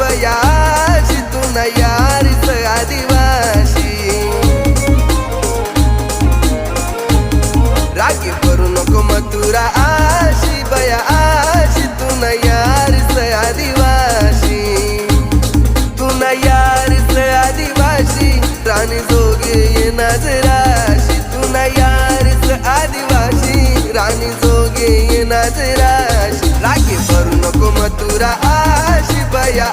बयाशी तू न यारीच आदिवासी राखी करू नको मथुरा आशी बयाशी तू न यारीच आदिवासी तू न यारीच आदिवासी राणी जोगे ये नजराशी तू न यारीच आदिवासी राणी जोगे ये नजराशी राखी करू नको मथुरा आशी बया